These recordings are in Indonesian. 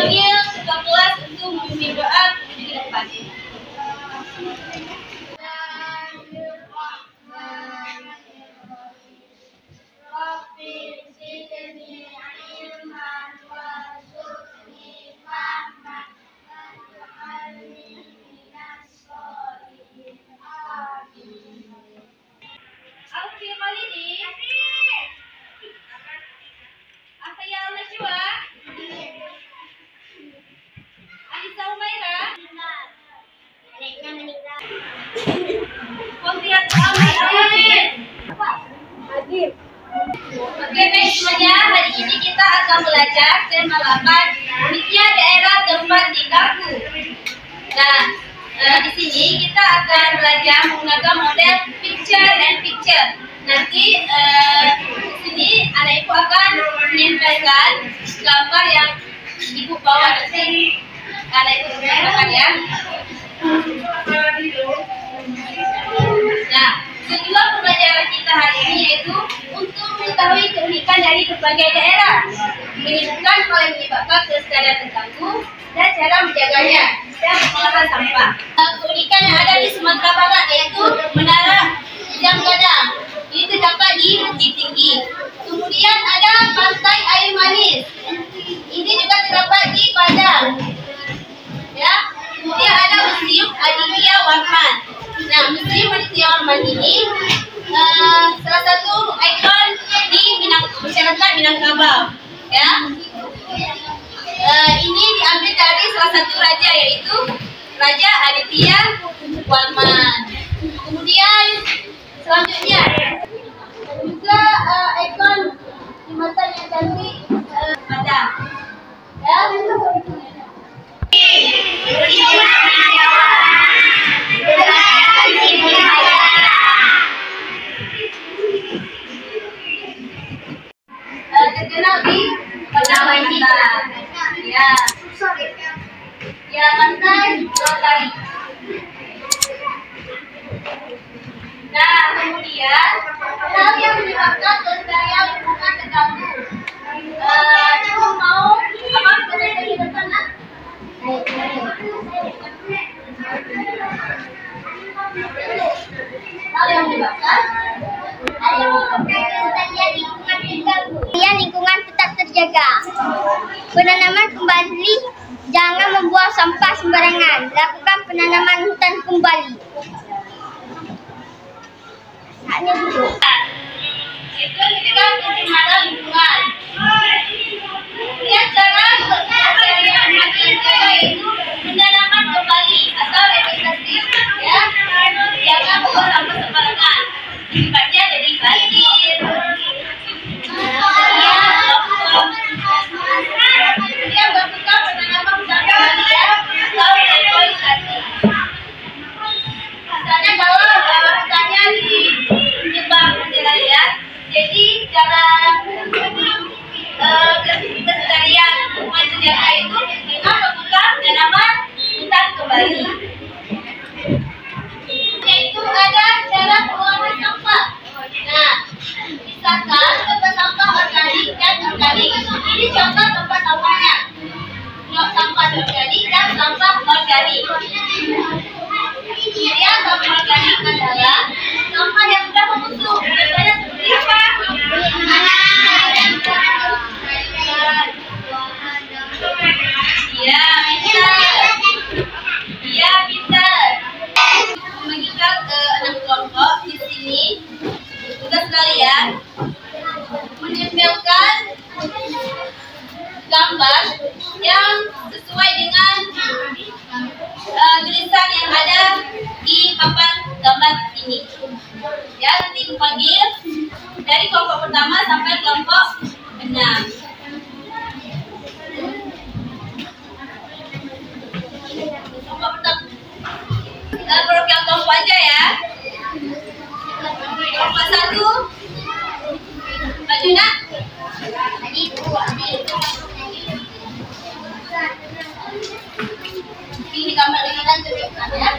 panggil ketua kelas untuk memimpin doa menuju ke depan. Oke, baik semuanya. Hari ini kita akan belajar tema 8, media daerah tempat tinggalku. Nah, di sini kita akan belajar menggunakan model picture and picture. Nanti di sini anak ibu akan menempelkan gambar yang ibu bawa nanti. Anak ibu menempelkan ya. Nah, tujuan pembelajaran kita hari ini yaitu untuk mengetahui keunikan dari berbagai daerah, menyebutkan hal yang menyebabkan kelestarian terganggu dan cara menjaganya dan pengolahan sampah. Keunikan yang ada di Sumatera Barat yaitu Menara Jam Gadang, ini terdapat di Bukit Tinggi. Kemudian ada Pantai Air Manis, ini juga terdapat di Padang. Ya. Kemudian ada Museum Aditya Warman. Nah, Museum Aditya Warman ini salah satu ikon di masyarakat Minangkabau. Ya, ini diambil dari salah satu raja yaitu Raja Aditya Warman. Kemudian selanjutnya juga ikon jembatan yang cantik Padang. Ya. Terkenal di Pantai ya, ya Pantai Lotari. Nah, kemudian hal yang menyebabkan kelestarian lingkungan terganggu. Ibu mau apa komentar di depan? Hal yang menyebabkan kelestarian lingkungan terganggu. Lingkungan tetap terjaga. Penanaman kembali, jangan membuang sampah sembarangan. Lakukan penanaman hutan kembali. Hanya dulu. Itu juga pencemaran lingkungan. Kemudian cara pelestarian terjaga itu penanaman kembali atau revitalisasi. Ya, jangan buang sampah sembarangan. Sifatnya jadi banjir. Dia berbuka penanaman hutan kembali ya, atau revitalisasi. Misalnya kalau hutannya dijebak jalan ya, jadi cara kelestarian lingkungan terjaga itu dengan membuka penanaman hutan kembali. Yaitu ada cara pengolahan sampah. Nah, misalkan tempat sampah organik dan organik. Ini contoh tempat sampahnya. Sampah organik dan sampah organik. Kemudian sampah organik adalah sampah yang sudah membusuk. Biasanya seperti apa? Iya, pintar. Iya, pintar. Membagikan ke 6 kelompok di sini. Tugas kalian menempelkan gambar yang sesuai dengan tulisan yang ada di papan gambar ini. Ya, nanti dipanggil dari kelompok pertama sampai kelompok 6. Kelompok pertama. Kita program kelompok aja ya. Kelompok 1. Maju nak. Ini gambar ini dan tunjukkan ya.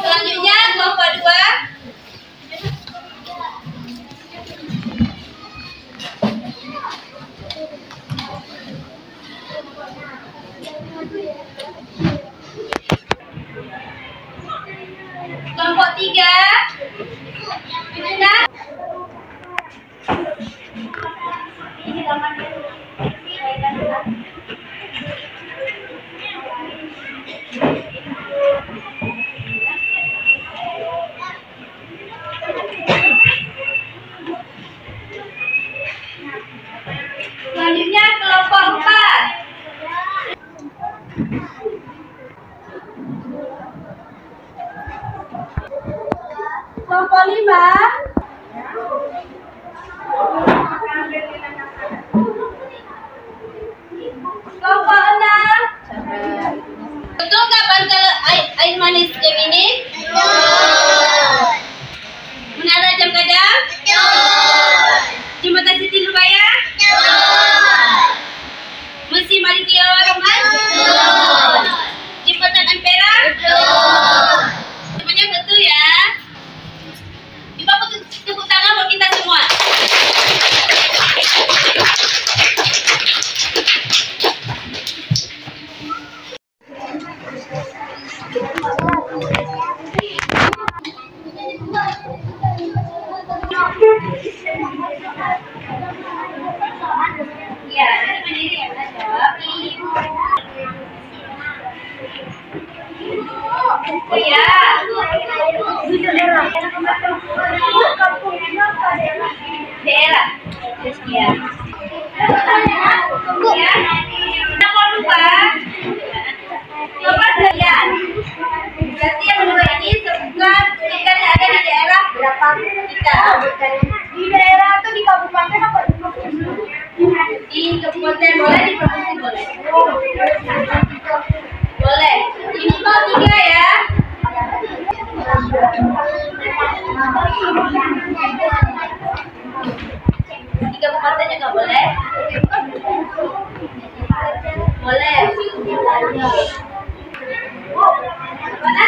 Selanjutnya kelompok 2. Kelompok 3. Nah. Ini gambarnya. Selanjutnya kelompok 4. Kelompok 5. Kelompok 6. Betul nggak pantai air manis Gemini? Menara Jam Gadang? Jembatan Siti Nurbaya? Museum Aditya Warman? Jembatan Ampera? Semuanya betul ya. Coba tepuk tangan buat kita semua. Ya, mandiri ya, jawab. Oh ya. Daerah. Ya. Jangan lupa. Coba lihat. Berarti yang kedua ini sebutkan ikan yang ada di daerah berapa kita? Di daerah atau di kabupaten apa? Di kabupaten boleh, di provinsi boleh. Boleh. Ini mau 3 ya. Di kabupaten juga boleh. Boleh. Mana?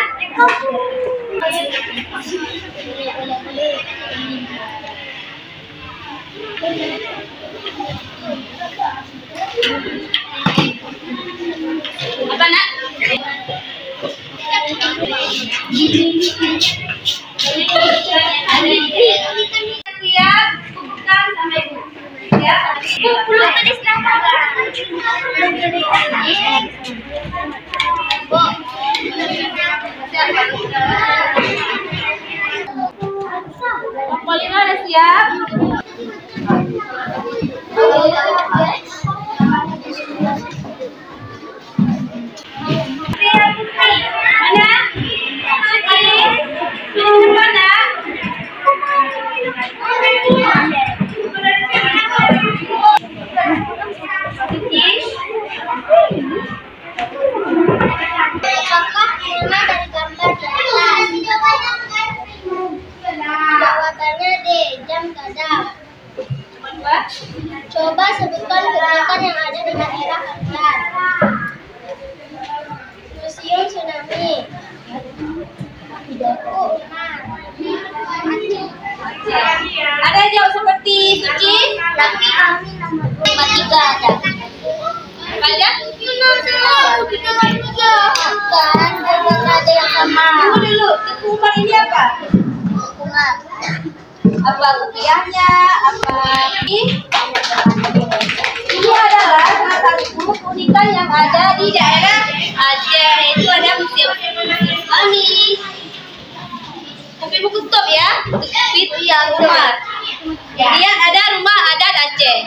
Apa nak? Siap, bukan sama ibu. Ya. Belum tadi siapa? Kelompok 5 udah siap? Mana? Mana? Jawabannya D. Jam Gadang. Coba sebutkan kegiatan yang ada di daerah kalian. Museum Tsunami. Ada jawab seperti Suci? Tapi kami nomor 3 ada. Banyak? Bukan, belum ada yang sama. Tunggu dulu, hukuman ini apa? Hukuman. Apa rupiahnya? Apa ini adalah salah satu keunikan yang ada di daerah Aceh. Itu ada museum tsunami. Kopi buku stop ya. Fit yang rumah. Kemudian ada rumah adat Aceh.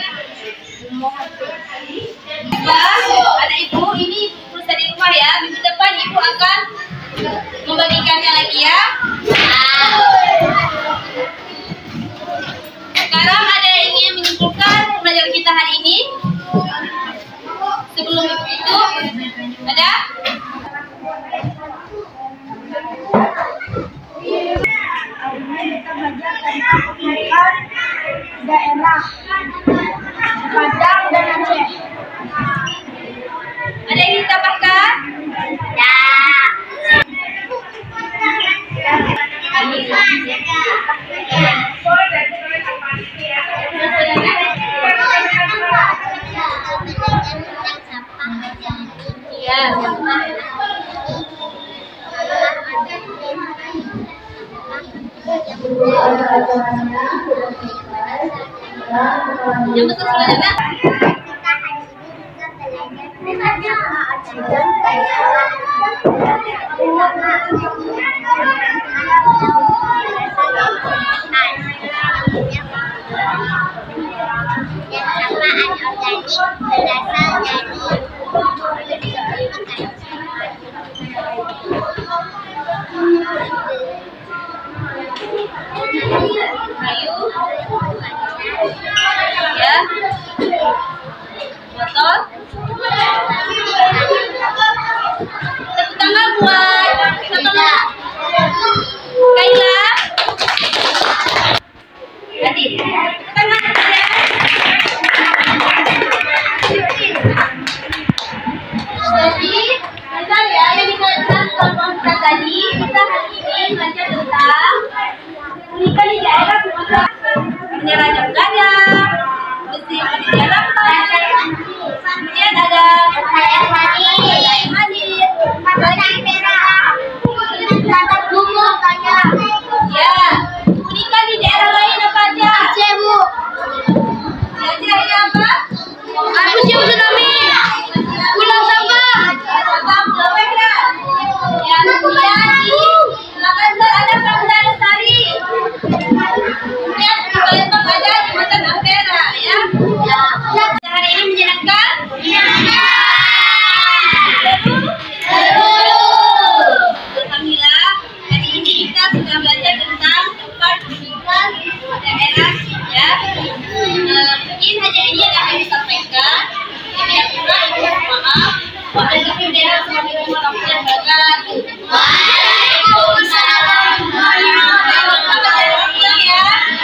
Ada ibu, ini perusahaan di rumah ya. Minggu depan ibu akan membagikannya lagi ya. Sekarang ada yang ingin menyimpulkan pelajaran kita hari ini? Sebelum itu, ada? Kita belajar tentang daerah Padang dan Aceh. Ada yang ingin tambahkan? Ya. Yang betul sudah ada? Kayu, ya, botol. Tepuk tangan buat satu Kaila. Tadi, tepuk tangan ya. Jadi, kita ya yang dikaitkan sama kita tadi, kita hari ini belajar tentang keunikan di daerah Sumatera. Penyerahan gajah, besi di dalam kemudian ada air manis, air merah, tata bunga kayak. Ya, keunikan di daerah lain apa aja? Aceh, Bu. Kira-kira apa? Aku siap tsunami. Pulau Sabang. Ya, kemudian di Makassar ada Pramuka Lestari. Kemudian di Palembang ada Jembatan Ampera, ya. Hari ini menyenangkan? Seru. Alhamdulillah, hari ini kita sudah belajar tentang tempat tinggal daerah, ya. Mungkin hanya ini yang akan disampaikan. Yang kedua, maaf. Waalaikumsalam warahmatullahi wabarakatuh. Waalaikumsalam warahmatullahi Menjelaskan